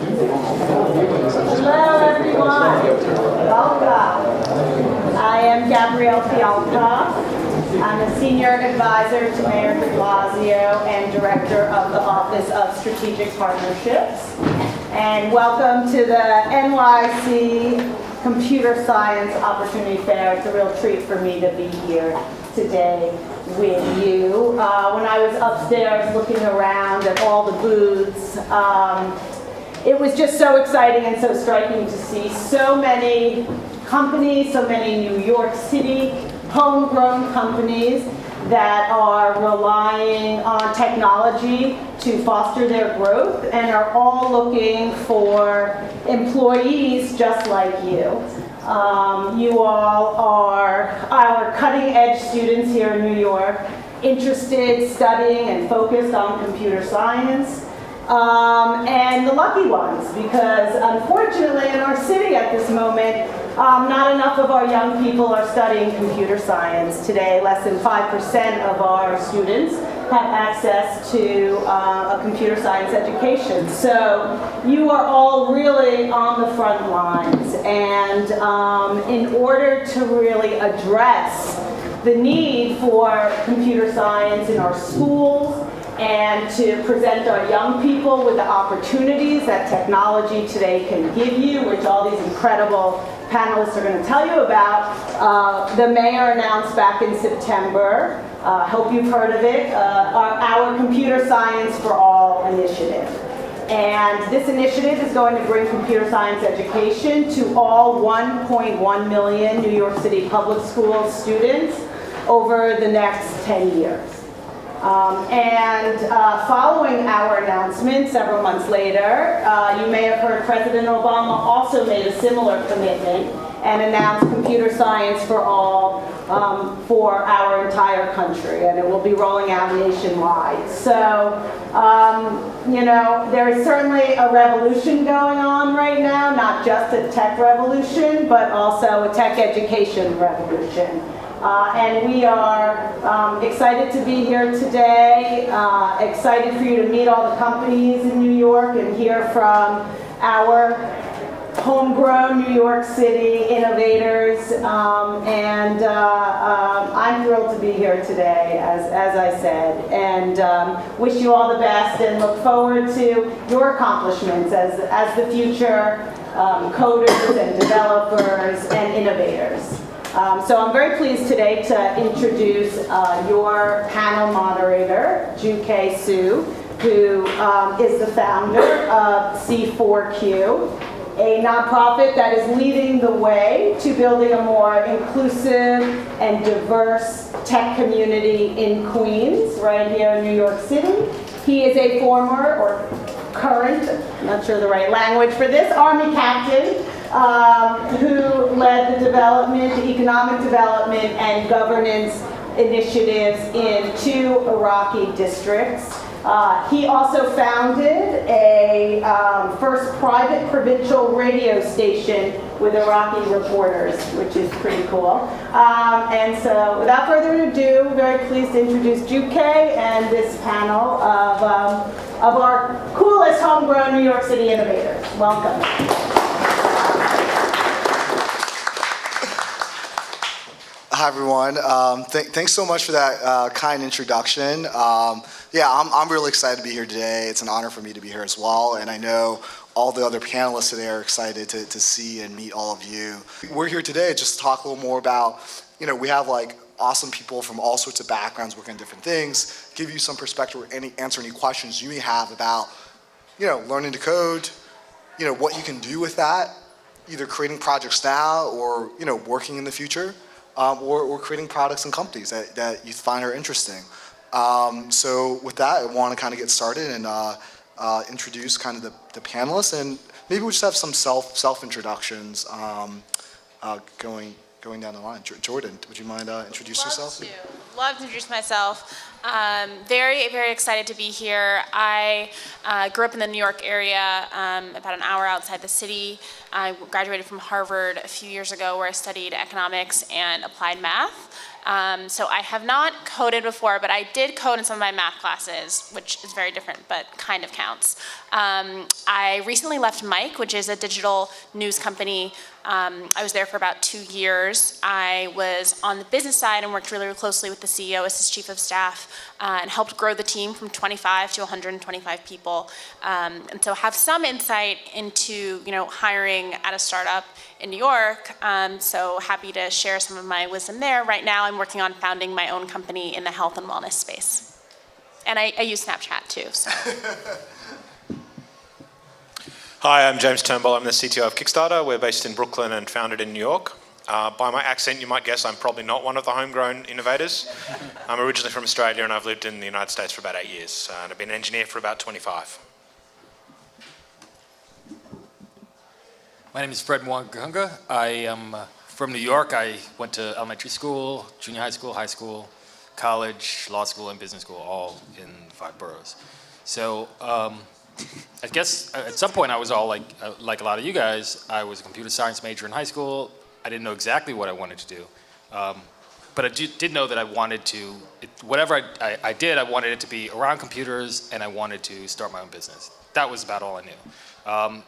Hello, everyone. Welcome. I am Gabrielle Fialta. I'm a senior advisor to Mayor de Blasio and director of the Office of Strategic Partnerships. And welcome to the NYC Computer Science Opportunity Fair. It's a real treat for me to be here today with you. When I was upstairs looking around at all the booths, it was just so exciting and so striking to see so many companies, so many New York City homegrown companies that are relying on technology to foster their growth and are all looking for employees just like you. You all are our cutting edge students here in New York, interested, studying, and focused on computer science. And the lucky ones, because unfortunately in our city at this moment, not enough of our young people are studying computer science today. Less than 5% of our students have access to a computer science education. So you are all really on the front lines. And in order to really address the need for computer science in our schools, and to present our young people with the opportunities that technology today can give you, which all these incredible panelists are going to tell you about. The mayor announced back in September, hope you've heard of it, our Computer Science for All initiative. And this initiative is going to bring computer science education to all 1.1 million New York City public school students over the next 10 years. Following our announcement several months later, you may have heard President Obama also made a similar commitment and announced computer science for all for our entire country, and it will be rolling out nationwide. So, you know, there is certainly a revolution going on right now, not just a tech revolution, but also a tech education revolution. And we are excited to be here today, excited for you to meet all the companies in New York and hear from our homegrown New York City innovators. I'm thrilled to be here today, as I said, and wish you all the best and look forward to your accomplishments as the future coders and developers and innovators. So I'm very pleased today to introduce your panel moderator, Jukay Hsu, who is the founder of C4Q, a nonprofit that is leading the way to building a more inclusive and diverse tech community in Queens, right here in New York City. He is a former or current, I'm not sure the right language for this, Army captain, who led the development, the economic development and governance initiatives in 2 Iraqi districts. He also founded a first private provincial radio station with Iraqi reporters, which is pretty cool. And so without further ado, very pleased to introduce Jukay and this panel of our coolest homegrown New York City innovators. Welcome. Hi everyone. Thanks so much for that kind introduction. Yeah, I'm really excited to be here today. It's an honor for me to be here as well, and I know all the other panelists today are excited to see and meet all of you. We're here today just to talk a little more about, you know, we have like awesome people from all sorts of backgrounds working on different things, give you some perspective or answer any questions you may have about, you know, learning to code, you know, what you can do with that, either creating projects now or, you know, working in the future. Or creating products and companies that you find are interesting. So with that, I want to kind of get started and introduce kind of the panelists, and maybe we just have some self introductions going down the line. Jordan, would you mind introducing yourself? Love to introduce myself. Very, very excited to be here. I grew up in the New York area, about an hour outside the city. I graduated from Harvard a few years ago where I studied economics and applied math. So I have not coded before, but I did code in some of my math classes, which is very different, but kind of counts. I recently left Mike, which is a digital news company. I was there for about 2 years. I was on the business side and worked really, really closely with the CEO as his chief of staff and helped grow the team from 25 to 125 people. And so have some insight into, hiring at a startup in New York. So happy to share some of my wisdom there. Right now, I'm working on founding my own company in the health and wellness space. And I use Snapchat too, so. Hi, I'm James Turnbull. I'm the CTO of Kickstarter. We're based in Brooklyn and founded in New York. By my accent, you might guess I'm probably not one of the homegrown innovators. I'm originally from Australia and I've lived in the United States for about 8 years. And I've been an engineer for about 25. My name is Mwangaguhunga. I am from New York. I went to elementary school, junior high school, college, law school, and business school, all in 5 boroughs. So I guess at some point I was all like a lot of you guys, I was a computer science major in high school. I didn't know exactly what I wanted to do. But I did know that I wanted to, whatever I did, I wanted it to be around computers and I wanted to start my own business. That was about all I knew.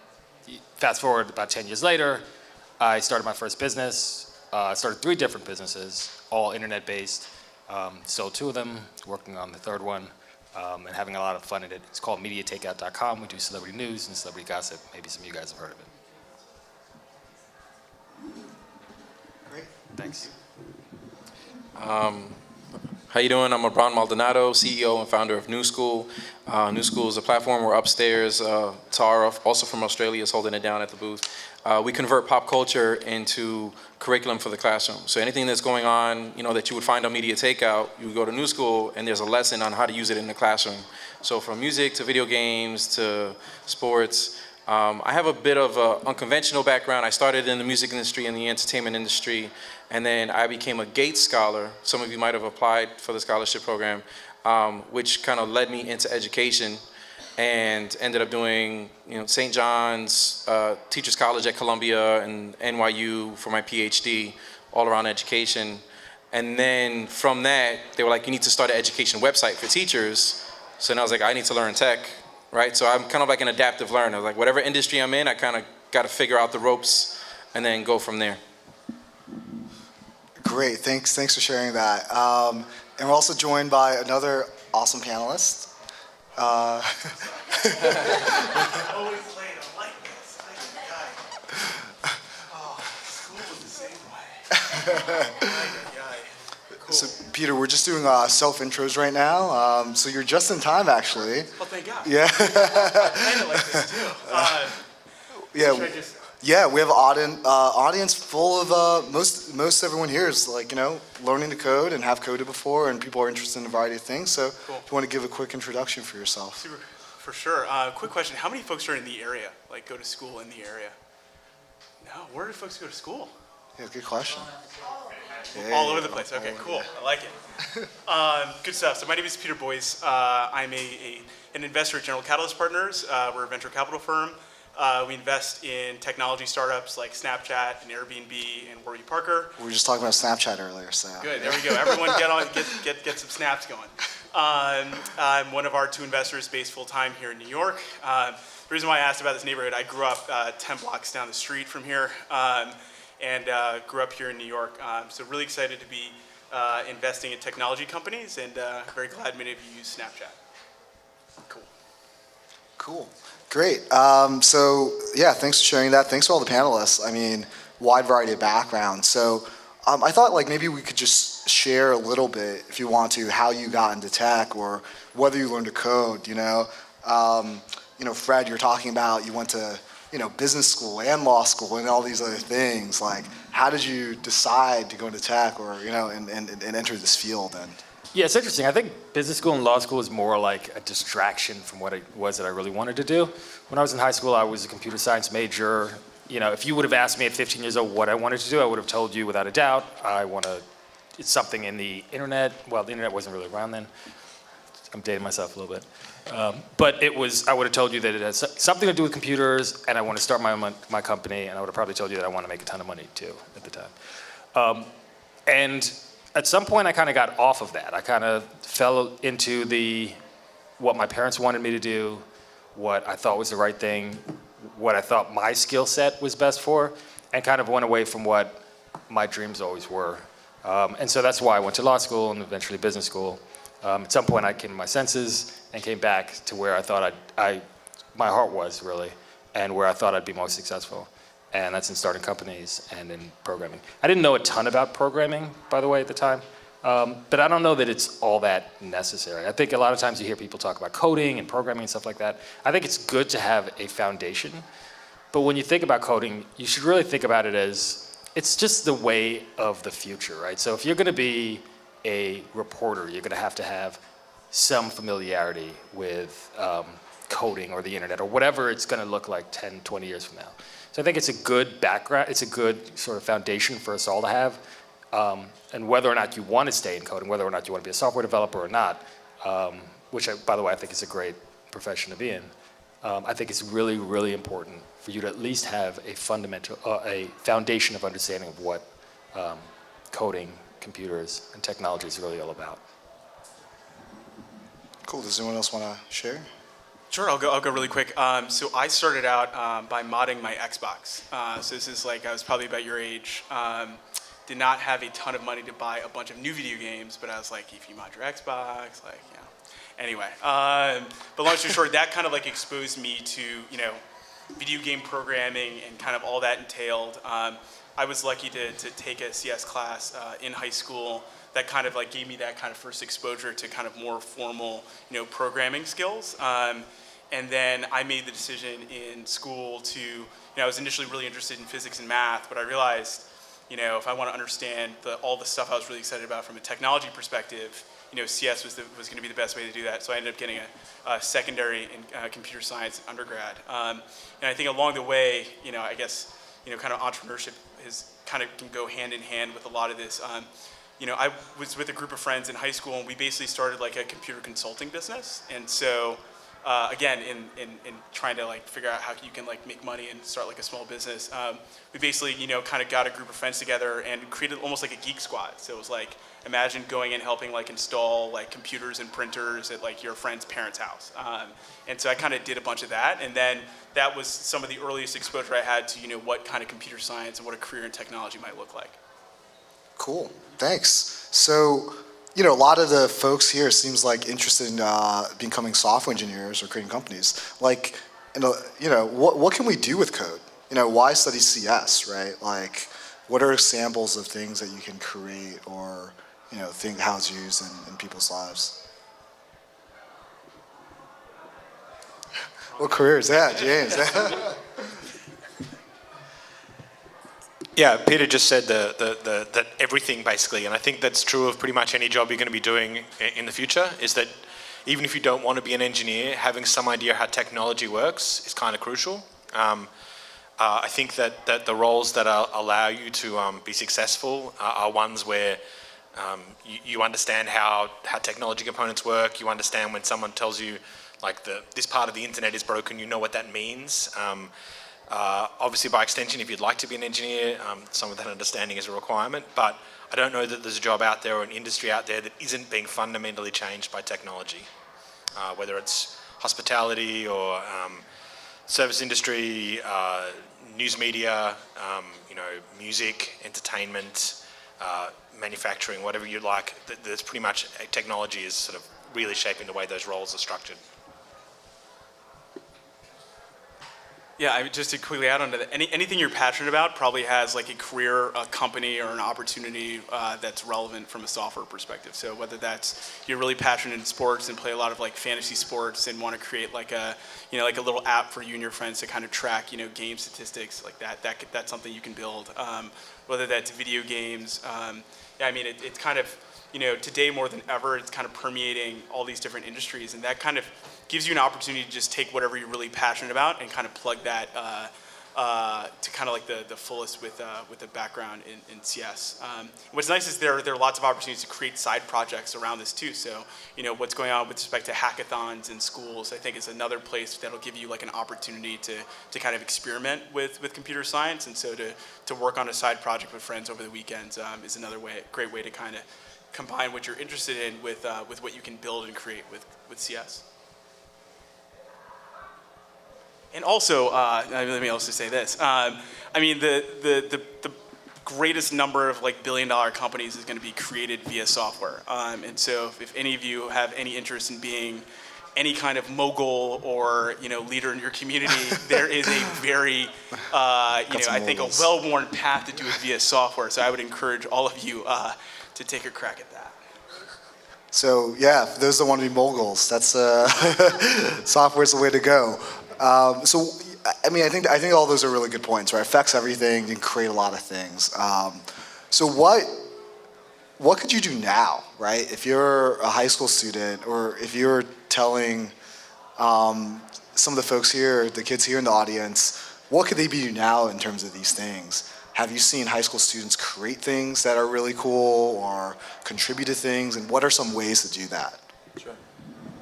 Fast forward about 10 years later, I started my first business. I started 3 different businesses, all internet-based. Sold 2 of them, working on the 3rd one, and having a lot of fun in it. It's called MediaTakeout.com. We do celebrity news and celebrity gossip. Maybe some of you guys have heard of it. Great. Thanks. How you doing? I'm Abran Maldonado, CEO and founder of NuSkool. NuSkool is a platform. We're upstairs. Tara, also from Australia, is holding it down at the booth. We convert pop culture into curriculum for the classroom. So anything that's going on, that you would find on Media Takeout, you would go to NuSkool and there's a lesson on how to use it in the classroom. So from music to video games to sports. I have a bit of an unconventional background. I started in the music industry and the entertainment industry, and then I became a Gates Scholar. Some of you might have applied for the scholarship program, which kind of led me into education, and ended up doing St. John's, Teachers College at Columbia, and NYU for my PhD, all around education. And then from that, they were like, you need to start an education website for teachers. So then I was like, I need to learn tech. Right, so I'm kind of like an adaptive learner. Like whatever industry I'm in, I kind of got to figure out the ropes and then go from there. Great, thanks for sharing that. And we're also joined by another awesome panelist. Always late. I like this. I like the guy. Oh, school was the same way. Cool. So Peter, we're just doing self-intros right now. So you're just in time, actually. Well, thank God. Yeah. I kind of like this too. Yeah, we have an audience full of most everyone here is learning to code and have coded before, and people are interested in a variety of things. So Cool. if you want to give a quick introduction for yourself. Super, for sure. Quick question: how many folks are in the area? Like, go to school in the area? No. Where do folks go to school? Yeah, good question. All over the place. Okay, cool. I like it. Good stuff. So my name is Peter Boyce. I'm an investor at General Catalyst Partners. We're a venture capital firm. We invest in technology startups like Snapchat and Airbnb and Warby Parker. We were just talking about Snapchat earlier, so. Good. There we go. Everyone get some snaps going. I'm one of our 2 investors based full time here in New York. The reason why I asked about this neighborhood, I grew up 10 blocks down the street from here. And grew up here in New York. So really excited to be investing in technology companies, and very glad many of you use Snapchat. Cool. Great. So yeah, thanks for sharing that. Thanks for all the panelists. I mean, wide variety of backgrounds. So I thought maybe we could just share a little bit, if you want to, how you got into tech or whether you learned to code. Fred, you're talking about you went to business school and law school and all these other things. Like, how did you decide to go into tech or, and enter this field? And Yeah, it's interesting. I think business school and law school is more like a distraction from what it was that I really wanted to do. When I was in high school, I was a computer science major. If you would have asked me at 15 years old what I wanted to do, I would have told you without a doubt, it's something in the internet. Well, the internet wasn't really around then. I'm dating myself a little bit. But I would have told you that it has something to do with computers, and I want to start my company, and I would have probably told you that I want to make a ton of money too at the time. And at some point I kind of got off of that. I kind of fell into what my parents wanted me to do, what I thought was the right thing, what I thought my skill set was best for, and kind of went away from what my dreams always were. And so that's why I went to law school and eventually business school. At some point I came to my senses and came back to where I thought my heart was really, and where I thought I'd be most successful. And that's in starting companies and in programming. I didn't know a ton about programming, by the way, at the time. But I don't know that it's all that necessary. I think a lot of times you hear people talk about coding and programming and stuff like that. I think it's good to have a foundation. But when you think about coding, you should really think about it as, it's just the way of the future, right? So if you're gonna be a reporter, you're gonna have to have some familiarity with coding or the internet or whatever it's gonna look like 10, 20 years from now. So I think it's a good background, it's a good sort of foundation for us all to have. And whether or not you want to stay in coding, whether or not you want to be a software developer or not, which by the way, I think is a great profession to be in, I think it's really, really important for you to at least have a foundation of understanding of what coding, computers, and technology is really all about. Cool. Does anyone else want to share? Sure, I'll go really quick. So I started out by modding my Xbox. So this is like, I was probably about your age. Did not have a ton of money to buy a bunch of new video games, but I was like, if you mod your Xbox, like, you know. Anyway, but long story short, that kind of like exposed me to, you know, video game programming and kind of all that entailed. I was lucky to take a CS class in high school that kind of like gave me that kind of first exposure to kind of more formal, you know, programming skills. And then I made the decision in school to, you know, I was initially really interested in physics and math, but I realized, you know, if I want to understand all the stuff I was really excited about from a technology perspective, you know, CS was going to be the best way to do that. So I ended up getting a secondary in computer science undergrad. And I think along the way, you know, I guess, you know, kind of entrepreneurship can go hand in hand with a lot of this. You know, I was with a group of friends in high school, and we basically started like a computer consulting business. And so, again, in trying to like figure out how you can like make money and start like a small business, we basically, you know, kind of got a group of friends together and created almost like a geek squad. So it was like, imagine going and helping like install like computers and printers at like your friend's parents' house. And so I kind of did a bunch of that, and then that was some of the earliest exposure I had to, you know, what kind of computer science and what a career in technology might look like. Cool, thanks. So, you know, a lot of the folks here seems like interested in becoming software engineers or creating companies. Like, you know, what can we do with code? You know, why study CS, right? Like, what are examples of things that you can create or, you know, think how it's used in people's lives? What careers? Yeah, James. Yeah, Peter just said that everything basically, and I think that's true of pretty much any job you're going to be doing in the future, is that even if you don't want to be an engineer, having some idea how technology works is kind of crucial. I think that the roles that allow you to be successful are ones where you understand how technology components work, you understand when someone tells you like this part of the internet is broken, you know what that means. Obviously, by extension, if you'd like to be an engineer, some of that understanding is a requirement, but I don't know that there's a job out there or an industry out there that isn't being fundamentally changed by technology, whether it's hospitality or service industry, news media, you know, music, entertainment, manufacturing, whatever you'd like. There's pretty much technology is sort of really shaping the way those roles are structured. Yeah, just to quickly add on to that, anything you're passionate about probably has like a career, a company, or an opportunity that's relevant from a software perspective. So whether that's you're really passionate in sports and play a lot of like fantasy sports and want to create like a, you know, like a little app for you and your friends to kind of track, you know, game statistics like that's something you can build. Whether that's video games, yeah, I mean, it's kind of, you know, today more than ever, it's kind of permeating all these different industries, and that kind of gives you an opportunity to just take whatever you're really passionate about and kind of plug that to kind of like the fullest with a background in CS. What's nice is there are lots of opportunities to create side projects around this too. So, you know, what's going on with respect to hackathons in schools, I think is another place that'll give you like an opportunity to kind of experiment with computer science. And so to work on a side project with friends over the weekends is another great way to kind of combine what you're interested in with what you can build and create with CS. And also, let me also say this. I mean, the greatest number of like billion-dollar companies is going to be created via software. And so, if any of you have any interest in being any kind of mogul or leader in your community, there is a very I think a well-worn path to do it via software. So I would encourage all of you to take a crack at that. So yeah, for those that want to be moguls, that's software's the way to go. So, I mean, I think all those are really good points, right? It affects everything, you can create a lot of things. So what could you do now, right? If you're a high school student, or if you're telling some of the folks here, the kids here in the audience, what could they be doing now in terms of these things? Have you seen high school students create things that are really cool or contribute to things, and what are some ways to do that? Sure.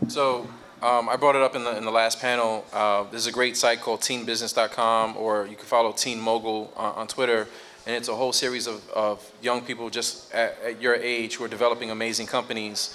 So, I brought it up in the last panel. There's a great site called teenbusiness.com, or you can follow Teen Mogul on Twitter, and it's a whole series of young people just at your age who are developing amazing companies.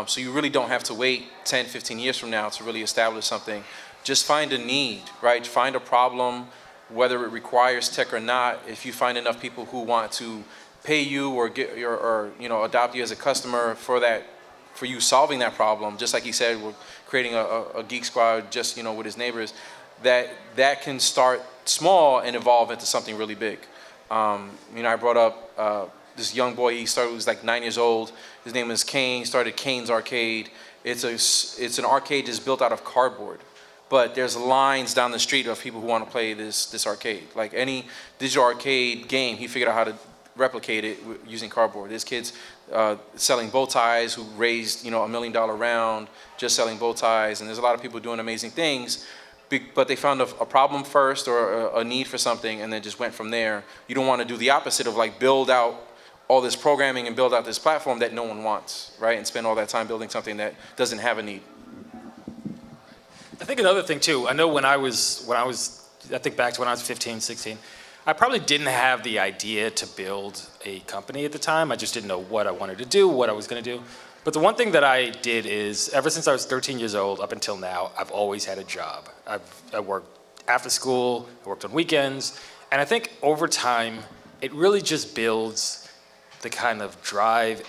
So you really don't have to wait 10, 15 years from now to really establish something. Just find a need, right? Find a problem, whether it requires tech or not. If you find enough people who want to pay you or adopt you as a customer for you solving that problem, just like he said, we're creating a geek squad just with his neighbors, that can start small and evolve into something really big. I brought up this young boy. He was like 9 years old. His name is Kane. He started Kane's Arcade. It's an arcade that's built out of cardboard, but there's lines down the street of people who want to play this arcade. Like any digital arcade game, he figured out how to replicate it using cardboard. There's kids selling bow ties who raised $1 million round just selling bow ties, and there's a lot of people doing amazing things, but they found a problem first or a need for something and then just went from there. You don't want to do the opposite of like build out all this programming and build out this platform that no one wants, right? And spend all that time building something that doesn't have a need. I think another thing too, I know I think back to when I was 15, 16, I probably didn't have the idea to build a company at the time. I just didn't know what I wanted to do, what I was going to do. But the one thing that I did is, ever since I was 13 years old up until now, I've always had a job. I worked after school, I worked on weekends, and I think over time, it really just builds the kind of drive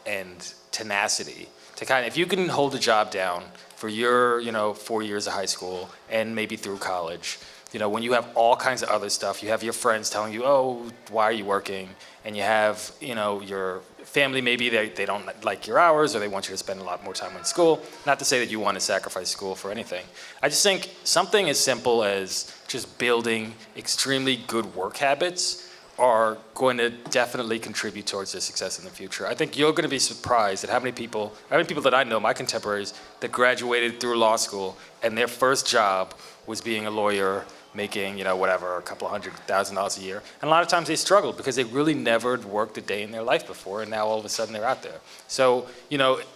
and tenacity to if you can hold a job down for your 4 years of high school and maybe through college, when you have all kinds of other stuff, you have your friends telling you, oh, why are you working? And you have, your family, maybe they don't like your hours or they want you to spend a lot more time in school. Not to say that you want to sacrifice school for anything. I just think something as simple as just building extremely good work habits are going to definitely contribute towards their success in the future. I think you're going to be surprised at how many people that I know, my contemporaries, that graduated through law school and their first job was being a lawyer, making, whatever, a couple $100,000 a year. And a lot of times they struggled because they really never worked a day in their life before, and now all of a sudden they're out there. So,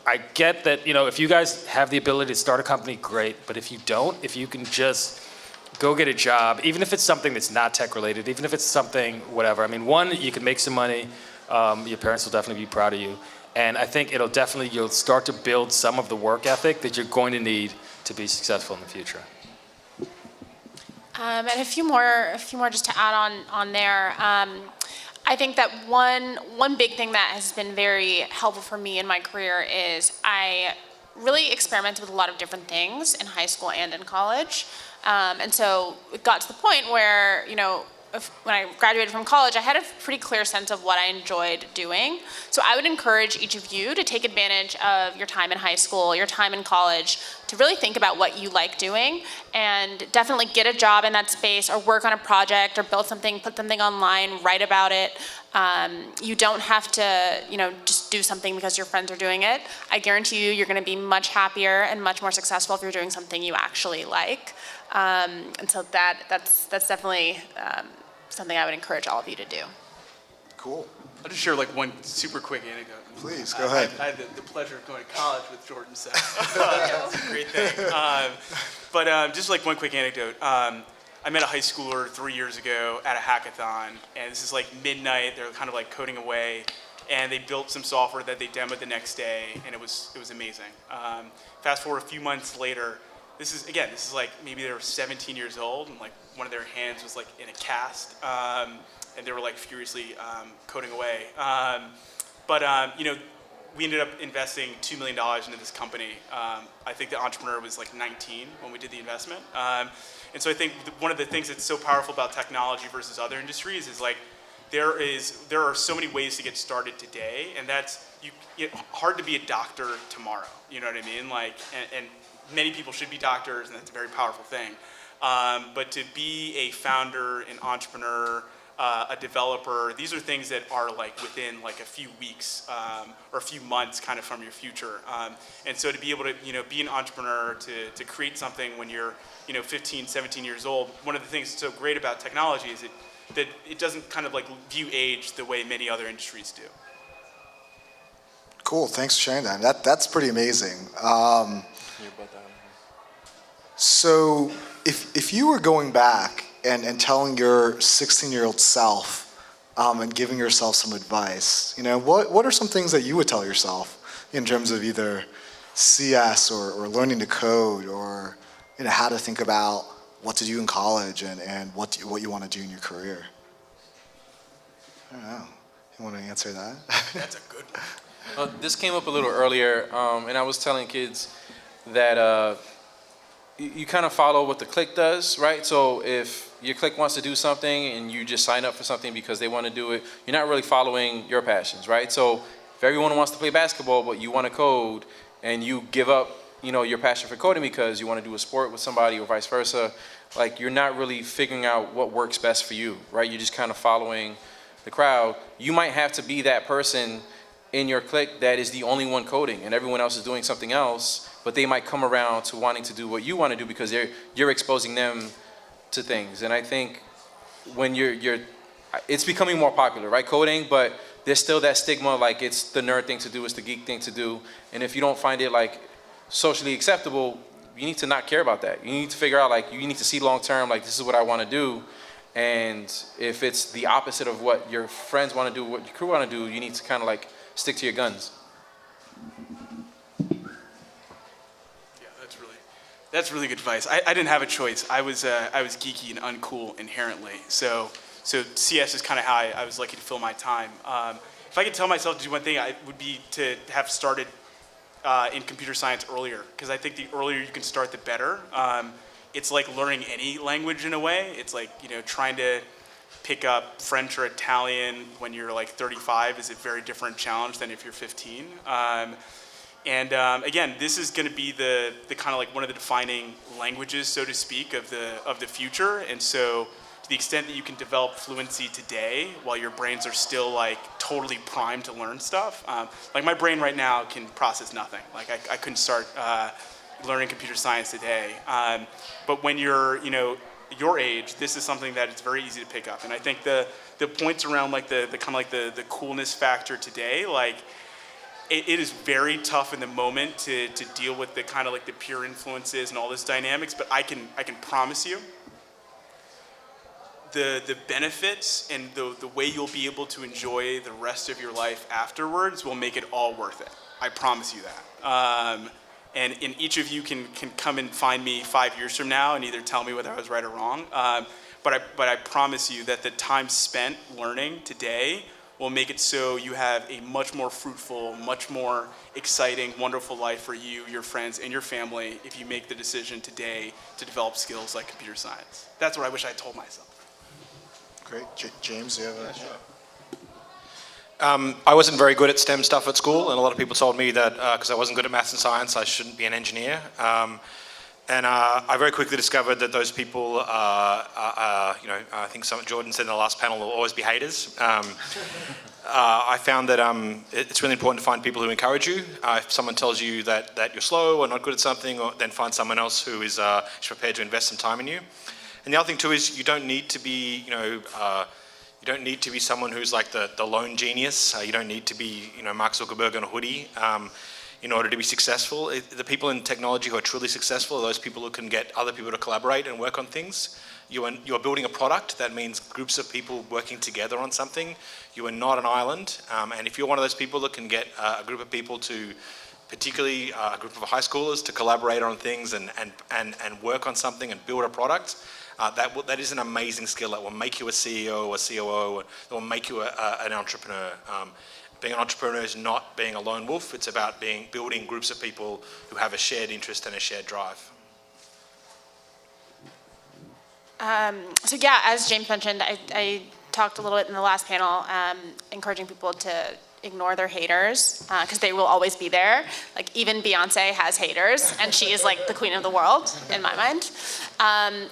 I get that, if you guys have the ability to start a company, great. But if you don't, if you can just go get a job, even if it's something that's not tech related, even if it's something, whatever. I mean, one, you can make some money. Your parents will definitely be proud of you. And I think you'll start to build some of the work ethic that you're going to need to be successful in the future. And a few more just to add on there. I think that one big thing that has been very helpful for me in my career is I really experimented with a lot of different things in high school and in college. And so it got to the point where, when I graduated from college, I had a pretty clear sense of what I enjoyed doing. So I would encourage each of you to take advantage of your time in high school, your time in college, to really think about what you like doing and definitely get a job in that space or work on a project or build something, put something online, write about it. You don't have to, just do something because your friends are doing it. I guarantee you're going to be much happier and much more successful if you're doing something you actually like. And so that's definitely something I would encourage all of you to do. Cool. I'll just share like one super quick anecdote. Please, go ahead. I had the pleasure of going to college with Jordan, so that's a great thing. But just like one quick anecdote. I met a high schooler 3 years ago at a hackathon, and this is like midnight. They're kind of like coding away, and they built some software that they demoed the next day, and it was amazing. Fast forward a few months later, this is like maybe they were 17 years old, and like one of their hands was like in a cast, and they were like furiously coding away. You know, we ended up investing $2 million into this company. I think the entrepreneur was like 19 when we did the investment. And so I think one of the things that's so powerful about technology versus other industries is like there are so many ways to get started today, and that's hard to be a doctor tomorrow. You know what I mean? Like, and many people should be doctors, and that's a very powerful thing. But to be a founder, an entrepreneur, a developer, these are things that are like within like a few weeks or a few months kind of from your future. And so to be able to, be an entrepreneur, to create something when you're, 15, 17 years old, one of the things that's so great about technology is that it doesn't kind of like view age the way many other industries do. Cool, thanks for sharing that. That's pretty amazing. So if you were going back and telling your 16-year-old self and giving yourself some advice, what are some things that you would tell yourself in terms of either CS or learning to code or how to think about what to do in college and what you want to do in your career? I don't know. You want to answer that? That's a good one. This came up a little earlier, and I was telling kids that you kind of follow what the clique does, right? So if your clique wants to do something and you just sign up for something because they want to do it, you're not really following your passions, right? So if everyone wants to play basketball but you want to code and you give up, your passion for coding because you want to do a sport with somebody or vice versa, like you're not really figuring out what works best for you, right? You're just kind of following the crowd. You might have to be that person in your clique that is the only one coding and everyone else is doing something else, but they might come around to wanting to do what you want to do because you're exposing them to things. And I think when it's becoming more popular, right, coding, but there's still that stigma, like it's the nerd thing to do, it's the geek thing to do. And if you don't find it like socially acceptable, you need to not care about that. You need to figure out like, you need to see long term, like this is what I want to do. And if it's the opposite of what your friends want to do, what your crew want to do, you need to kind of like stick to your guns. That's really good advice. I didn't have a choice. I was geeky and uncool inherently. So CS is kind of how I was lucky to fill my time. If I could tell myself to do one thing, it would be to have started in computer science earlier, because I think the earlier you can start, the better. It's like learning any language in a way. It's like trying to pick up French or Italian when you're like 35 is a very different challenge than if you're 15. Again, this is going to be the kind of like one of the defining languages, so to speak, of the future. And so, to the extent that you can develop fluency today, while your brains are still like totally primed to learn stuff, like my brain right now can process nothing. Like I couldn't start learning computer science today. But when you're your age, this is something that it's very easy to pick up. And I think the points around like the kind of like the coolness factor today, like. It is very tough in the moment to deal with the kind of like the peer influences and all this dynamics, but I can promise you the benefits and the way you'll be able to enjoy the rest of your life afterwards will make it all worth it. I promise you that. And each of you can come and find me 5 years from now and either tell me whether I was right or wrong. But I promise you that the time spent learning today will make it so you have a much more fruitful, much more exciting, wonderful life for you, your friends, and your family if you make the decision today to develop skills like computer science. That's what I wish I told myself. Great. James, do you have a... I wasn't very good at STEM stuff at school, and a lot of people told me that because I wasn't good at maths and science, I shouldn't be an engineer. And I very quickly discovered that those people, I think Jordan said in the last panel, will always be haters. I found that it's really important to find people who encourage you. If someone tells you that you're slow or not good at something, then find someone else who is prepared to invest some time in you. And the other thing too is you don't need to be, you don't need to be someone who's like the lone genius. You don't need to be, Mark Zuckerberg on a hoodie in order to be successful. The people in technology who are truly successful are those people who can get other people to collaborate and work on things. You are building a product. That means groups of people working together on something. You are not an island. And if you're one of those people that can get a group of people to, particularly a group of high schoolers, to collaborate on things and work on something and build a product, that is an amazing skill that will make you a CEO or COO, that will make you an entrepreneur. Being an entrepreneur is not being a lone wolf. It's about building groups of people who have a shared interest and a shared drive. So yeah, as James mentioned, I talked a little bit in the last panel, encouraging people to ignore their haters, because they will always be there. Like even Beyonce has haters, and she is like the queen of the world in my mind.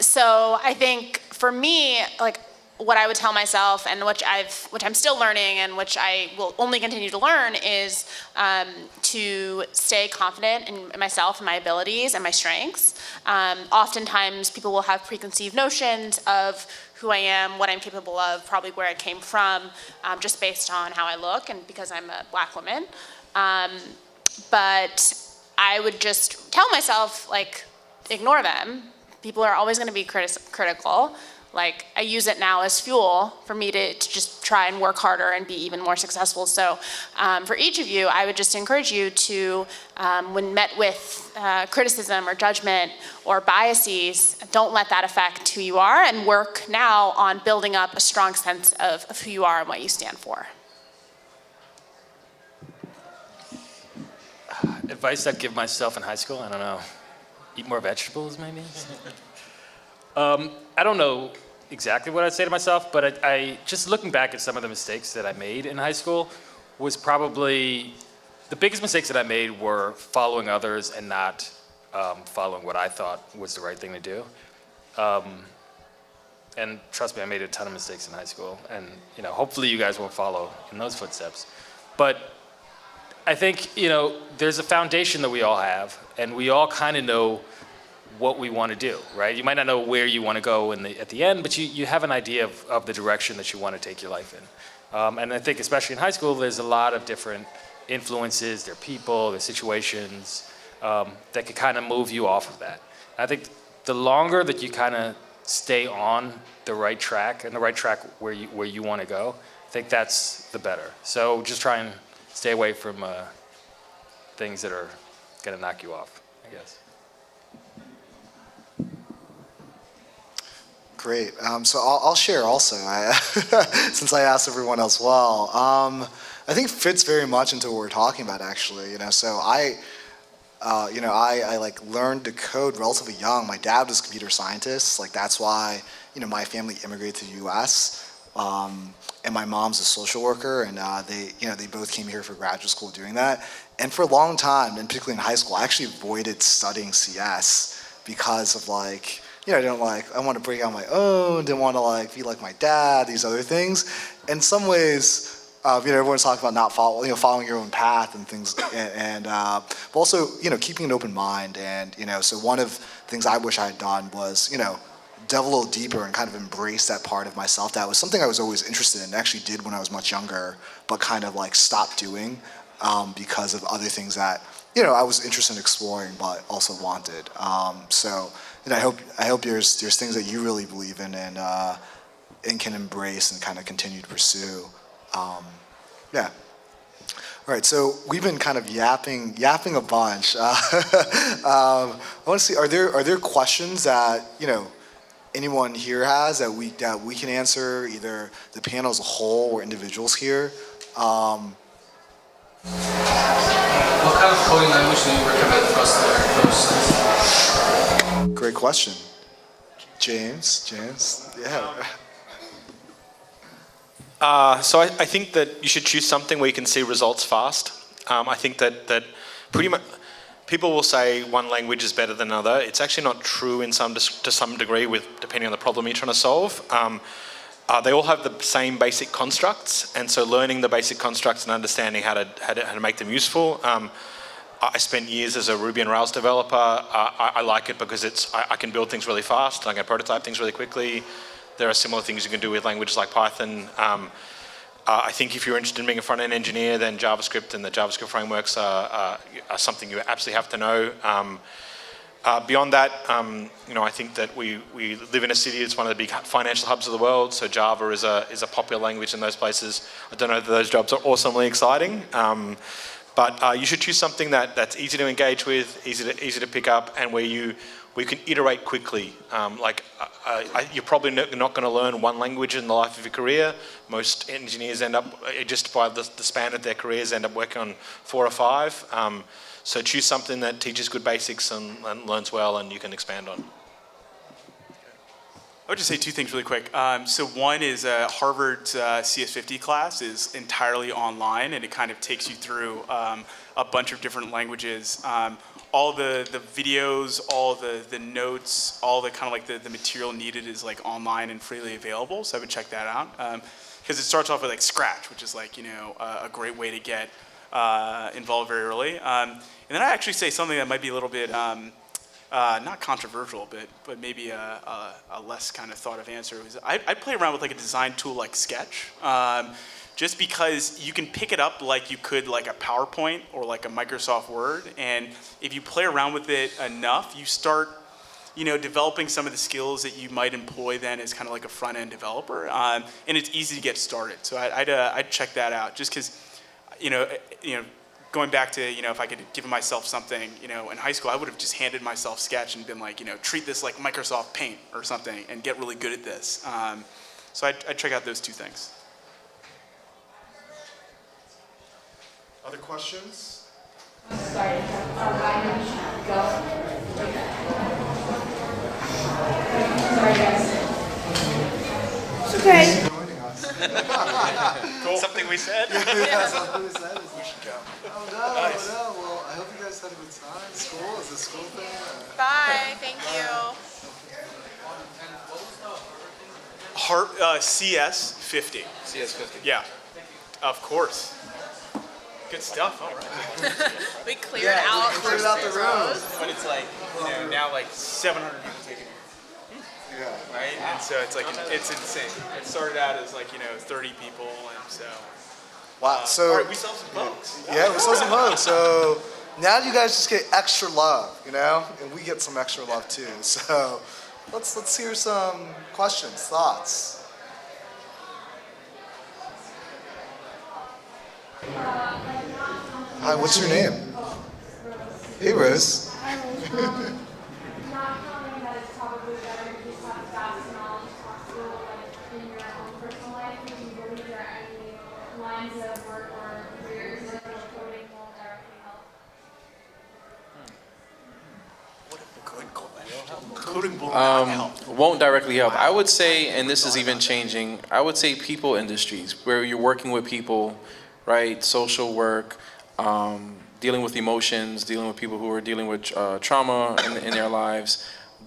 So I think for me, like what I would tell myself, and which I'm still learning, and which I will only continue to learn, is to stay confident in myself and my abilities and my strengths. Oftentimes, people will have preconceived notions of who I am, what I'm capable of, probably where I came from, just based on how I look and because I'm a black woman. But I would just tell myself, like, ignore them. People are always going to be critical. Like, I use it now as fuel for me to just try and work harder and be even more successful. So for each of you, I would just encourage you to, when met with criticism or judgment or biases, don't let that affect who you are, and work now on building up a strong sense of who you are and what you stand for. Advice I'd give myself in high school, I don't know, eat more vegetables maybe? I don't know exactly what I'd say to myself, but I just looking back at some of the mistakes that I made in high school was probably, the biggest mistakes that I made were following others and not following what I thought was the right thing to do. And trust me, I made a ton of mistakes in high school, and hopefully you guys won't follow in those footsteps. But I think, there's a foundation that we all have, and we all kind of know what we want to do, right? You might not know where you want to go at the end, but you have an idea of the direction that you want to take your life in. And I think especially in high school, there's a lot of different influences, there are people, there are situations that could kind of move you off of that. I think the longer that you kind of stay on the right track, and the right track where you want to go, I think that's the better. So just try and stay away from things that are going to knock you off, I guess. Great. So I'll share also, since I asked everyone else well. I think it fits very much into what we're talking about, actually. So I like learned to code relatively young. My dad was a computer scientist. Like that's why my family immigrated to the U.S. And my mom's a social worker, and they both came here for graduate school doing that. And for a long time, and particularly in high school, I actually avoided studying CS because of I want to break out my own, didn't want to be like my dad, these other things. In some ways, everyone's talking about not following your own path and things, but also, keeping an open mind. And, so one of the things I wish I had done was, delve a little deeper and kind of embrace that part of myself. That was something I was always interested in, actually did when I was much younger, but kind of stopped doing because of other things that, I was interested in exploring, but also wanted. I hope there's things that you really believe in and can embrace and kind of continue to pursue. Yeah. All right. So we've been kind of yapping a bunch. I want to see, are there questions that anyone here has that we can answer, either the panel as a whole or individuals here? What kind of coding language do you recommend for us to learn first? Great question. James, yeah. So I think that you should choose something where you can see results fast. I think that pretty much people will say one language is better than another. It's actually not true to some degree, depending on the problem you're trying to solve. They all have the same basic constructs, and so learning the basic constructs and understanding how to make them useful. I spent years as a Ruby and Rails developer. I like it because I can build things really fast. I can prototype things really quickly. There are similar things you can do with languages like Python. I think if you're interested in being a front-end engineer, then JavaScript and the JavaScript frameworks are something you absolutely have to know. Beyond that, I think that we live in a city that's one of the big financial hubs of the world, so Java is a popular language in those places. I don't know that those jobs are awesomely exciting, but you should choose something that's easy to engage with, easy to pick up, and where you can iterate quickly. You're probably not going to learn one language in the life of your career. Most engineers end up, just by the span of their careers, end up working on 4 or 5. So choose something that teaches good basics and learns well, and you can expand on. I would just say 2 things really quick. So one is Harvard's CS50 class is entirely online, and it kind of takes you through a bunch of different languages. All the videos, all the notes, all the kind of like the material needed is like online and freely available. So I would check that out because it starts off with like Scratch, which is like a great way to get involved very early. And then I actually say something that might be a little bit not controversial, but maybe a less kind of thought of answer. I'd play around with like a design tool like Sketch, just because you can pick it up like you could like a PowerPoint or like a Microsoft Word, and if you play around with it enough, you start developing some of the skills that you might employ then as kind of like a front-end developer, and it's easy to get started. So I'd check that out, just because going back to, if I could have given myself something, in high school, I would have just handed myself Sketch and been like, treat this like Microsoft Paint or something and get really good at this. So I'd check out those 2 things. Other questions? Sorry, go. Sorry, guys. It's okay. Cool. Something we said? Yeah, something we said is we should go. Oh no, nice. No. Well, I hope you guys had a good time. School? Is it school thing? Bye, thank you. CS50. CS50. Yeah, of course. Good stuff. All right. We cleared out the room. But it's like, now like 700 people taking it. Yeah. Right? And so it's like, it's insane. It started out as like, 30 people, and so. Wow. So All right, we sell some books. yeah, we saw some hugs. So now you guys just get extra love, and we get some extra love too. So let's hear some questions, thoughts. Hi, what's your name? Hey, Rose. Not knowing that it's probably better to just have vast knowledge possible, like in your own personal life. Do you believe there are any lines of work or careers that coding will directly help? Won't directly help. I would say, and this is even changing, I would say people industries, where you're working with people, right? Social work, dealing with emotions, dealing with people who are dealing with trauma in their lives.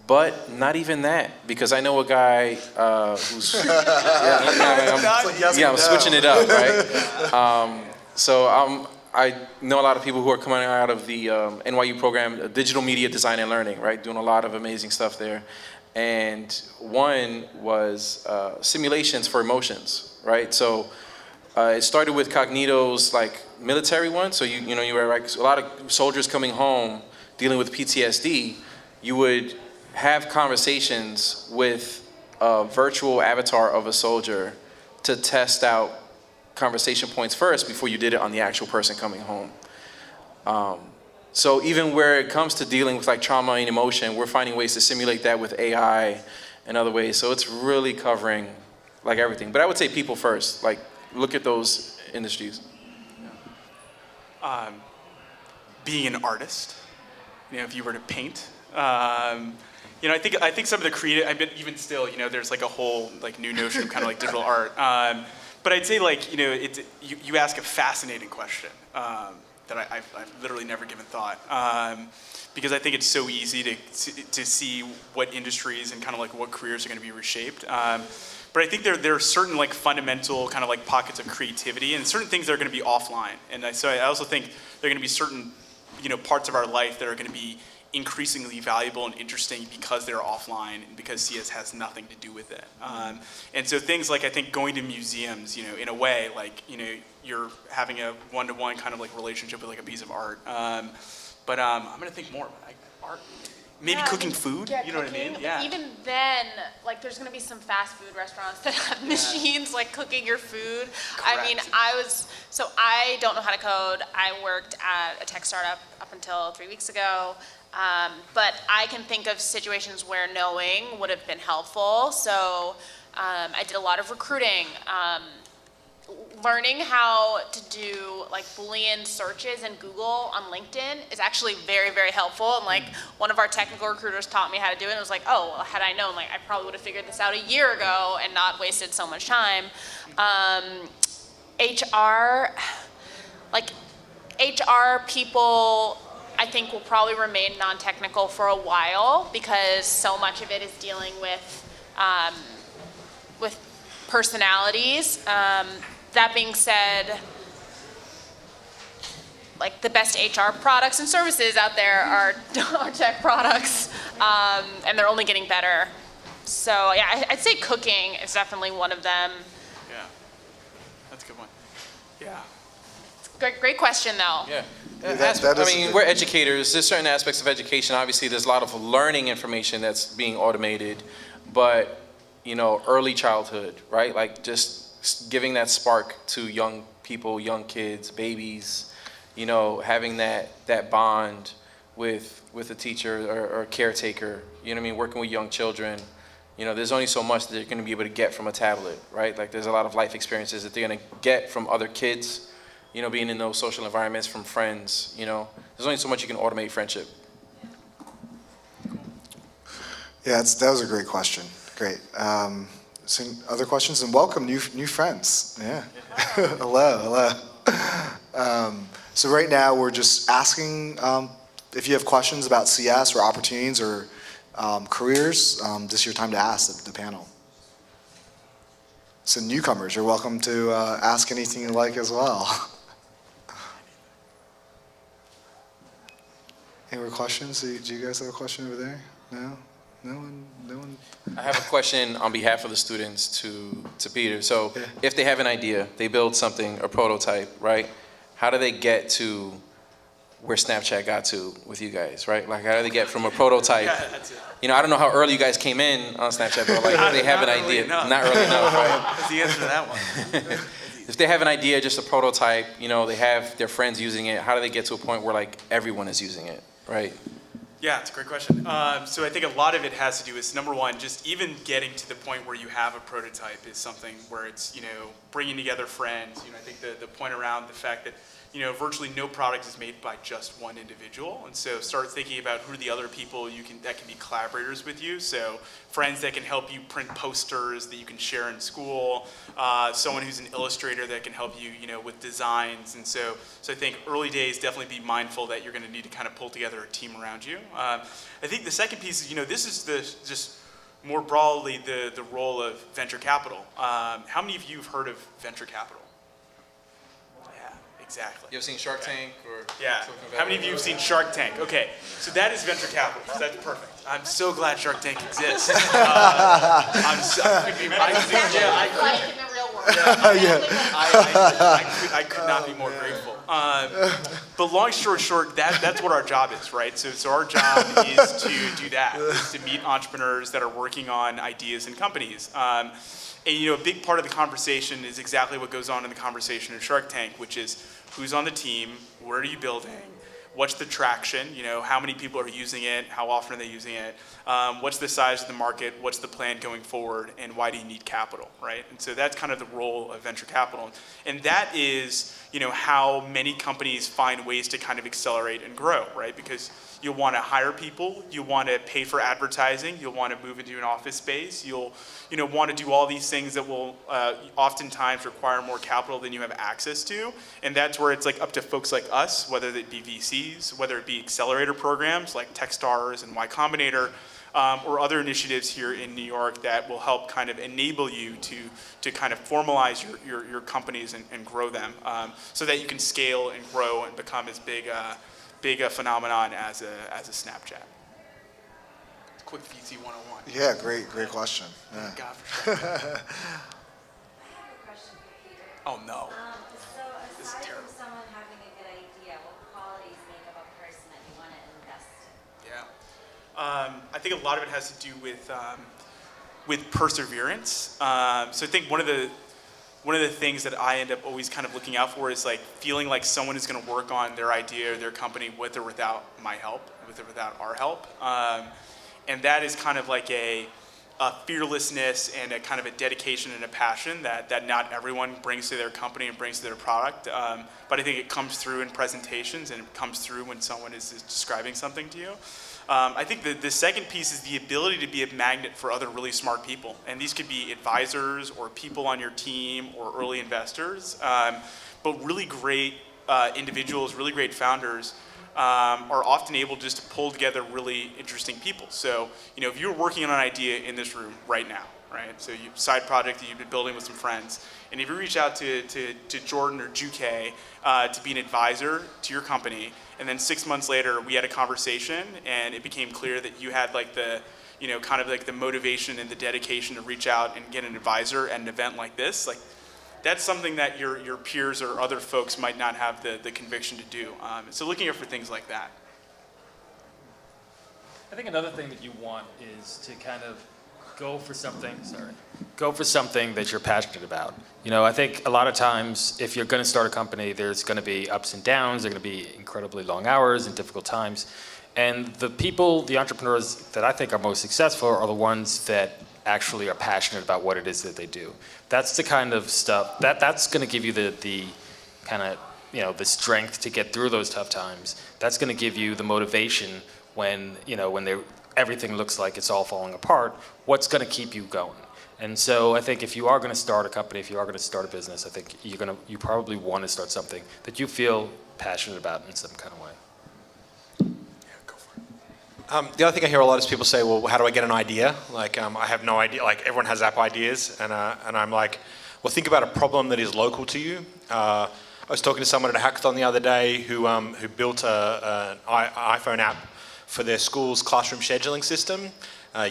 But not even that, because I know a guy who's, I'm switching it up, right? I know a lot of people who are coming out of the NYU program, Digital Media Design and Learning, right? Doing a lot of amazing stuff there. And one was simulations for emotions, right? So it started with Cognito's like military one. So you were like a lot of soldiers coming home dealing with PTSD. You would have conversations with a virtual avatar of a soldier to test out conversation points first before you did it on the actual person coming home. So even where it comes to dealing with like trauma and emotion, we're finding ways to simulate that with AI and other ways. So it's really covering like everything. But I would say people first, like look at those industries. Being an artist, if you were to paint, I think some of the creative, I bet even still, there's like a whole like new notion of kind of like digital art. But I'd say like, you ask a fascinating question that I've literally never given thought. Because I think it's so easy to see what industries and kind of like what careers are going to be reshaped. but I think there are certain like fundamental kind of like pockets of creativity and certain things that are going to be offline. And so I also think there are going to be certain, parts of our life that are going to be increasingly valuable and interesting because they're offline and because CS has nothing to do with it. And so things like, I think, going to museums, in a way, like, you're having a one-to-one kind of like relationship with like a piece of art. But I'm going to think more. Like, art. Maybe cooking food, you know what I mean? Yeah. Even then, like, there's gonna be some fast food restaurants that have machines like cooking your food. I mean, I don't know how to code. I worked at a tech startup up until 3 weeks ago. But I can think of situations where knowing would have been helpful. So I did a lot of recruiting. Learning how to do like Boolean searches in Google on LinkedIn is actually very, very helpful. And like one of our technical recruiters taught me how to do it. And it was like, oh, well, had I known, like I probably would have figured this out a year ago and not wasted so much time. HR people, I think, will probably remain non-technical for a while because so much of it is dealing with personalities. That being said, like the best HR products and services out there are tech products, and they're only getting better. So yeah, I'd say cooking is definitely one of them. Yeah, that's a good one. Yeah. Great question though. Yeah. That is We're educators. There's certain aspects of education. Obviously, there's a lot of learning information that's being automated, but early childhood, right? Like just giving that spark to young people, young kids, babies, having that bond with a teacher or a caretaker, working with young children. There's only so much that they're going to be able to get from a tablet, right? Like there's a lot of life experiences that they're going to get from other kids, being in those social environments, from friends, There's only so much you can automate friendship. Yeah, that was a great question. Great. Some other questions, and welcome new friends. Yeah. Hello. So right now we're just asking if you have questions about CS or opportunities or careers. This is your time to ask the panel. So newcomers, you're welcome to ask anything you like as well. Any more questions? Do you guys have a question over there? No? No one? I have a question on behalf of the students to Peter. So if they have an idea, they build something, a prototype, right? How do they get to where Snapchat got to with you guys, right? Like how do they get from a prototype? Yeah, that's it. I don't know how early you guys came in on Snapchat, but like if they have an idea, not early enough, right? That's the answer to that one. If they have an idea, just a prototype, they have their friends using it, how do they get to a point where like everyone is using it, right? Yeah, it's a great question. So I think a lot of it has to do with, number one, just even getting to the point where you have a prototype is something where it's, bringing together friends. I think the point around the fact that, virtually no product is made by just one individual. And so start thinking about who are the other people that can be collaborators with you. So friends that can help you print posters that you can share in school, someone who's an illustrator that can help you, with designs. And so I think early days, definitely be mindful that you're going to need to kind of pull together a team around you. I think the second piece is, this is just more broadly the role of venture capital. How many of you have heard of venture capital? Exactly. You ever seen Shark Tank or? Yeah. How many of you have seen Shark Tank? Okay, so that is venture capital. So that's perfect. I'm so glad Shark Tank exists. I could not be more grateful. But long story short, that's what our job is, right? So our job is to do that, is to meet entrepreneurs that are working on ideas and companies. And a big part of the conversation is exactly what goes on in the conversation in Shark Tank, which is who's on the team, where are you building, what's the traction, how many people are using it, how often are they using it, what's the size of the market, what's the plan going forward, and why do you need capital, right? And so that's kind of the role of venture capital. And that is, how many companies find ways to kind of accelerate and grow, right? Because you'll want to hire people, you'll want to pay for advertising, you'll want to move into an office space, you'll want to do all these things that will oftentimes require more capital than you have access to. And that's where it's like up to folks like us, whether it be VCs, whether it be accelerator programs like Techstars and Y Combinator, or other initiatives here in New York that will help kind of enable you to kind of formalize your companies and grow them so that you can scale and grow and become as big a phenomenon as a Snapchat? Quick VC 101. Yeah, great question. Yeah. God, for sure. I have a question for Peter. Oh no. So This is aside terrible. from someone having a good idea, what qualities make up a person that you want to invest in? Yeah. I think a lot of it has to do with perseverance. So I think one of the things that I end up always kind of looking out for is like feeling like someone is going to work on their idea or their company with or without my help, with or without our help. And that is kind of like a fearlessness and a kind of a dedication and a passion that not everyone brings to their company and brings to their product. But I think it comes through in presentations and it comes through when someone is describing something to you. I think the second piece is the ability to be a magnet for other really smart people. And these could be advisors or people on your team or early investors. But really great individuals, really great founders are often able just to pull together really interesting people. So, if you're working on an idea in this room right now, right? So side project that you've been building with some friends, and if you reach out to Jordan or Jukay to be an advisor to your company, and then 6 months later we had a conversation and it became clear that you had like the, kind of like the motivation and the dedication to reach out and get an advisor at an event like this, like that's something that your peers or other folks might not have the conviction to do. So looking out for things like that. I think another thing that you want is to kind of go for something that you're passionate about. I think a lot of times if you're going to start a company, there's going to be ups and downs, there are going to be incredibly long hours and difficult times. And the entrepreneurs that I think are most successful are the ones that actually are passionate about what it is that they do. That's the kind of stuff that's going to give you the kind of the strength to get through those tough times. That's going to give you the motivation when everything looks like it's all falling apart. What's going to keep you going? And so I think if you are going to start a company, if you are going to start a business, I think you probably want to start something that you feel passionate about in some kind of way. The other thing I hear a lot is people say, well, how do I get an idea? Like, I have no idea. Like, everyone has app ideas. And I'm like, well, think about a problem that is local to you. I was talking to someone at a hackathon the other day who built an iPhone app for their school's classroom scheduling system.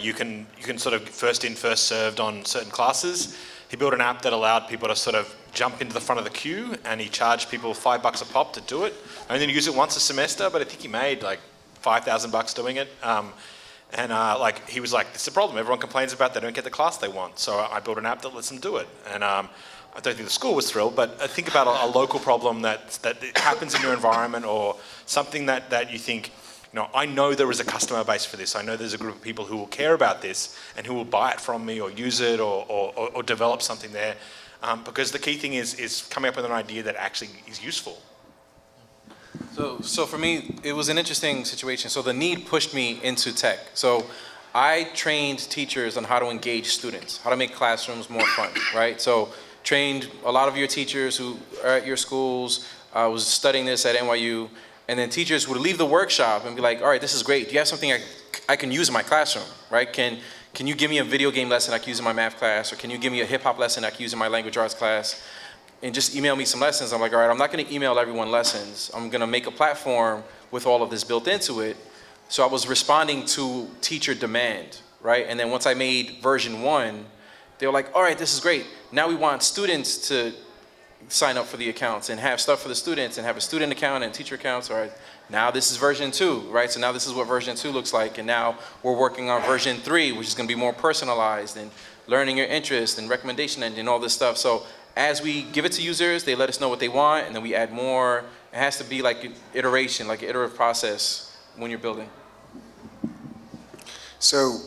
You can sort of first in, first served on certain classes. He built an app that allowed people to sort of jump into the front of the queue, and he charged people $5 a pop to do it. I only use it once a semester, but I think he made like $5,000 doing it. Like he was like, this is a problem. Everyone complains about they don't get the class they want. So I built an app that lets them do it. And I don't think the school was thrilled, but think about a local problem that happens in your environment, or something that you think, I know there is a customer base for this. I know there's a group of people who will care about this and who will buy it from me or use it or develop something there. Because the key thing is coming up with an idea that actually is useful. So for me, it was an interesting situation. So the need pushed me into tech. So I trained teachers on how to engage students, how to make classrooms more fun, right? So trained a lot of your teachers who are at your schools. I was studying this at NYU. And then teachers would leave the workshop and be like, all right, this is great. Do you have something I can use in my classroom, right? Can you give me a video game lesson I can use in my math class? Or can you give me a hip hop lesson I can use in my language arts class? And just email me some lessons. I'm like, all right, I'm not going to email everyone lessons. I'm going to make a platform with all of this built into it. So I was responding to teacher demand, right? And then once I made version 1, they were like, all right, this is great. Now we want students to sign up for the accounts and have stuff for the students and have a student account and teacher accounts. All right, now this is version 2, right? So now this is what version 2 looks like. And now we're working on version 3, which is going to be more personalized and learning your interest and recommendation engine, all this stuff. So as we give it to users, they let us know what they want, and then we add more. It has to be like an iteration, like an iterative process when you're building. So,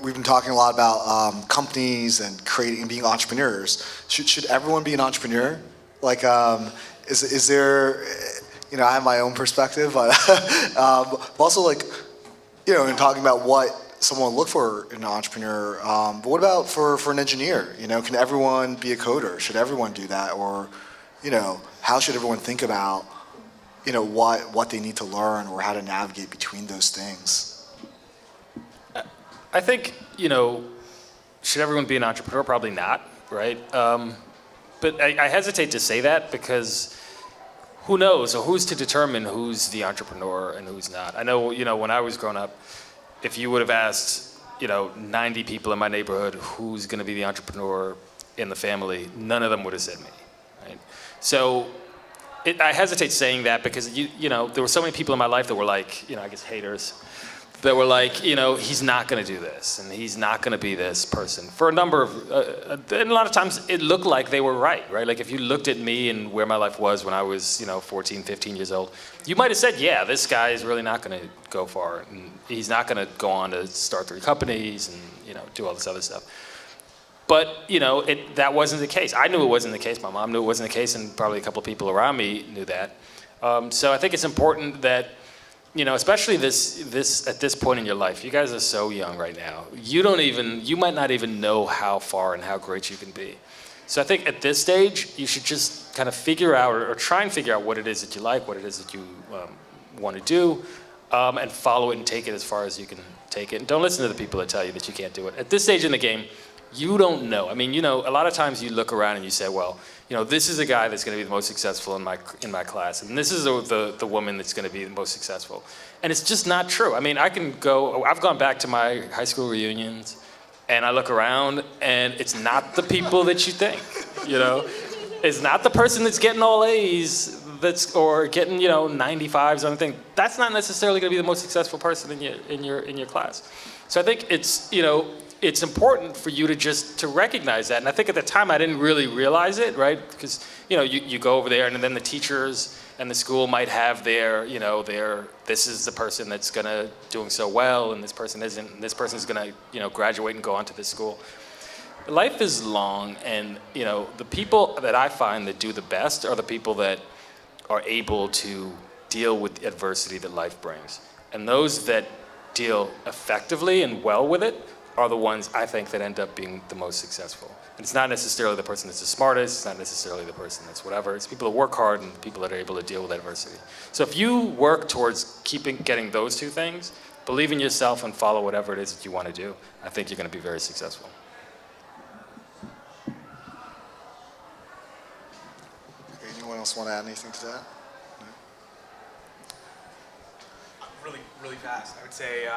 we've been talking a lot about companies and creating and being entrepreneurs. Should everyone be an entrepreneur? Like, is there, I have my own perspective, but also like, in talking about what someone would look for in an entrepreneur, but what about for an engineer? Can everyone be a coder? Should everyone do that? Or, how should everyone think about, what they need to learn or how to navigate between those things? I think, should everyone be an entrepreneur? Probably not, right? But I hesitate to say that because who knows? So who's to determine who's the entrepreneur and who's not? I know, when I was growing up, if you would have asked, 90 people in my neighborhood who's going to be the entrepreneur in the family, none of them would have said me, right? So I hesitate saying that because, there were so many people in my life that were like, I guess haters, that were like, he's not going to do this, and he's not going to be this person. For a number of, and a lot of times it looked like they were right? Like if you looked at me and where my life was when I was, 14, 15 years old, you might have said, yeah, this guy is really not going to go far, and he's not going to go on to start 3 companies and, do all this other stuff. But, that wasn't the case. I knew it wasn't the case. My mom knew it wasn't the case, and probably a couple of people around me knew that. So I think it's important that, especially this at this point in your life, you guys are so young right now. You might not even know how far and how great you can be. So I think at this stage, you should just kind of figure out or try and figure out what it is that you like, what it is that you want to do, and follow it and take it as far as you can take it. And don't listen to the people that tell you that you can't do it. At this stage in the game, you don't know. I mean, a lot of times you look around and you say, well, this is a guy that's going to be the most successful in my class, and this is the woman that's going to be the most successful. And it's just not true. I mean, I've gone back to my high school reunions, and I look around, and it's not the people that you think, It's not the person that's getting all A's or getting, 95s or anything. That's not necessarily going to be the most successful person in your class. So I think it's important for you to recognize that. And I think at the time I didn't really realize it, right? Because, you go over there and then the teachers and the school might have this is the person that's doing so well, and this person isn't, and this person's gonna, graduate and go on to this school. Life is long, and, the people that I find that do the best are the people that are able to deal with the adversity that life brings. And those that deal effectively and well with it are the ones I think that end up being the most successful. And it's not necessarily the person that's the smartest, it's not necessarily the person that's whatever, it's people that work hard and people that are able to deal with adversity. So if you work towards getting those 2 things, believe in yourself and follow whatever it is that you want to do, I think you're going to be very successful. Okay, anyone else want to add anything to that? Really, really fast. I would say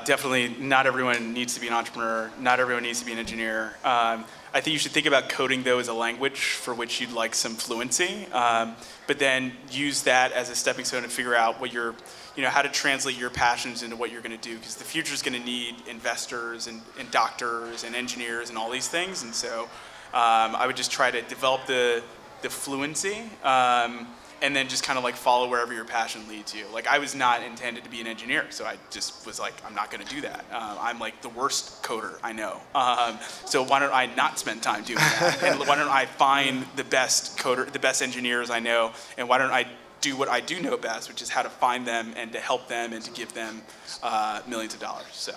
definitely not everyone needs to be an entrepreneur. Not everyone needs to be an engineer. I think you should think about coding, though, as a language for which you'd like some fluency, but then use that as a stepping stone to figure out what how to translate your passions into what you're going to do, because the future is going to need investors and doctors and engineers and all these things. And so I would just try to develop the fluency. And then just kind of follow wherever your passion leads you. I was not intended to be an engineer, so I just was like, I'm not going to do that. I'm the worst coder I know. So why don't I not spend time doing that? And why don't I find the best engineers I know, and why don't I do what I do know best, which is how to find them and to help them and to give them millions of dollars. So.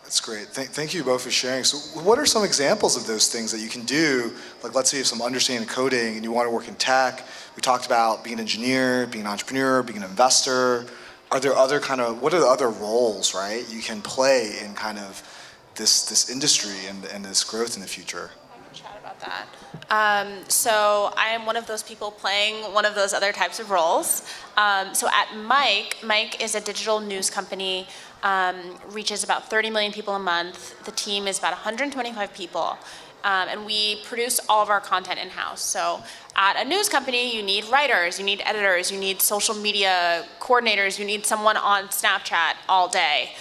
That's great. Thank you both for sharing. So what are some examples of those things that you can do? Let's say you have some understanding of coding and you want to work in tech. We talked about being an engineer, being an entrepreneur, being an investor. Are there other what are the other roles, right, you can play in this industry and this growth in the future? Chat about that. So I am one of those people playing one of those other types of roles. So at Mike is a digital news company, reaches about 30 million people a month. The team is about 125 people. And we produce all of our content in-house. So at a news company, you need writers, you need editors, you need social media coordinators, you need someone on Snapchat all day.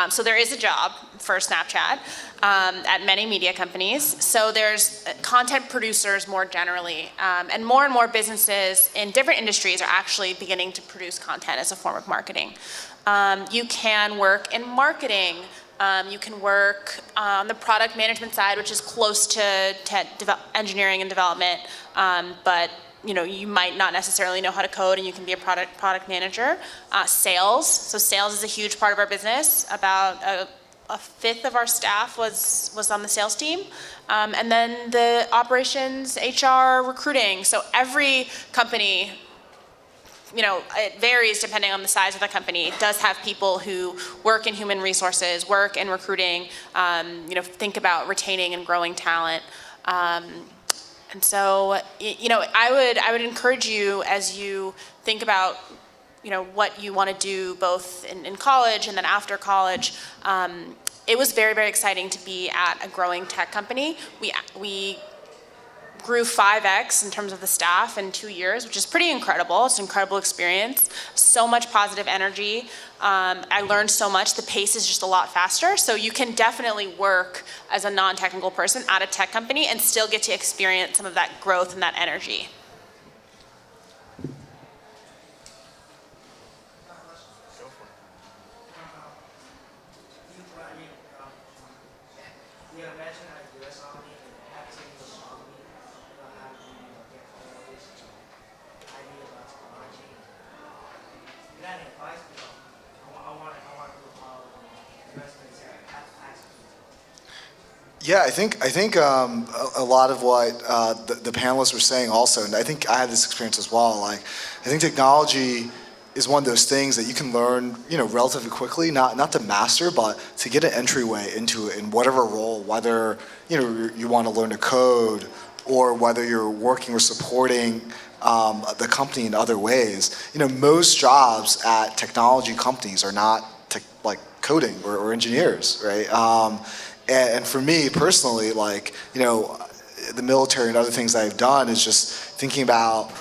So there is a job for Snapchat at many media companies. So there's content producers more generally. And more businesses in different industries are actually beginning to produce content as a form of marketing. You can work in marketing. You can work on the product management side, which is close to engineering and development, but you might not necessarily know how to code, and you can be a product manager. Sales, so sales is a huge part of our business. About a fifth of our staff was on the sales team, and then the operations, HR, recruiting. So every company it varies depending on the size of the company. It does have people who work in human resources, work in recruiting, think about retaining and growing talent. And so, I would encourage you as you think about, what you want to do both in college and then after college. It was very, very exciting to be at a growing tech company. We grew 5x in terms of the staff in 2 years, which is pretty incredible. It's an incredible experience. So much positive energy. I learned so much. The pace is just a lot faster. So you can definitely work as a non-technical person at a tech company and still get to experience some of that growth and that energy. Yeah, I think a lot of what the panelists were saying also, and I think I had this experience as well. Like, I think technology is one of those things that you can learn, relatively quickly, not to master, but to get an entryway into it in whatever role, whether you want to learn to code or whether you're working or supporting the company in other ways. Most jobs at technology companies are not like coding or engineers, right? And for me personally, the military and other things I've done is just thinking about,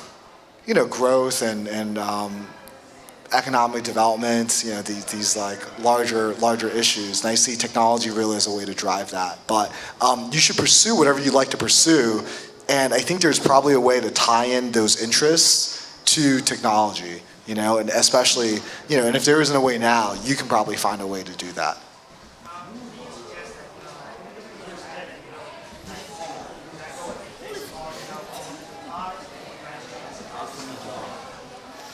growth and economic development, these like larger issues. And I see technology really as a way to drive that. But you should pursue whatever you like to pursue. And I think there's probably a way to tie in those interests to technology, and especially, and if there isn't a way now, you can probably find a way to do that.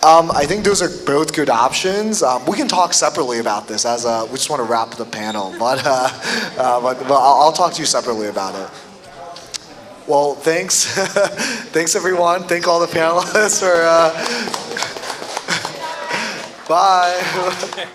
I think those are both good options. We can talk separately about this we just want to wrap the panel, but I'll talk to you separately about it. Well, thanks, thanks everyone. Thank all the panelists for. Bye.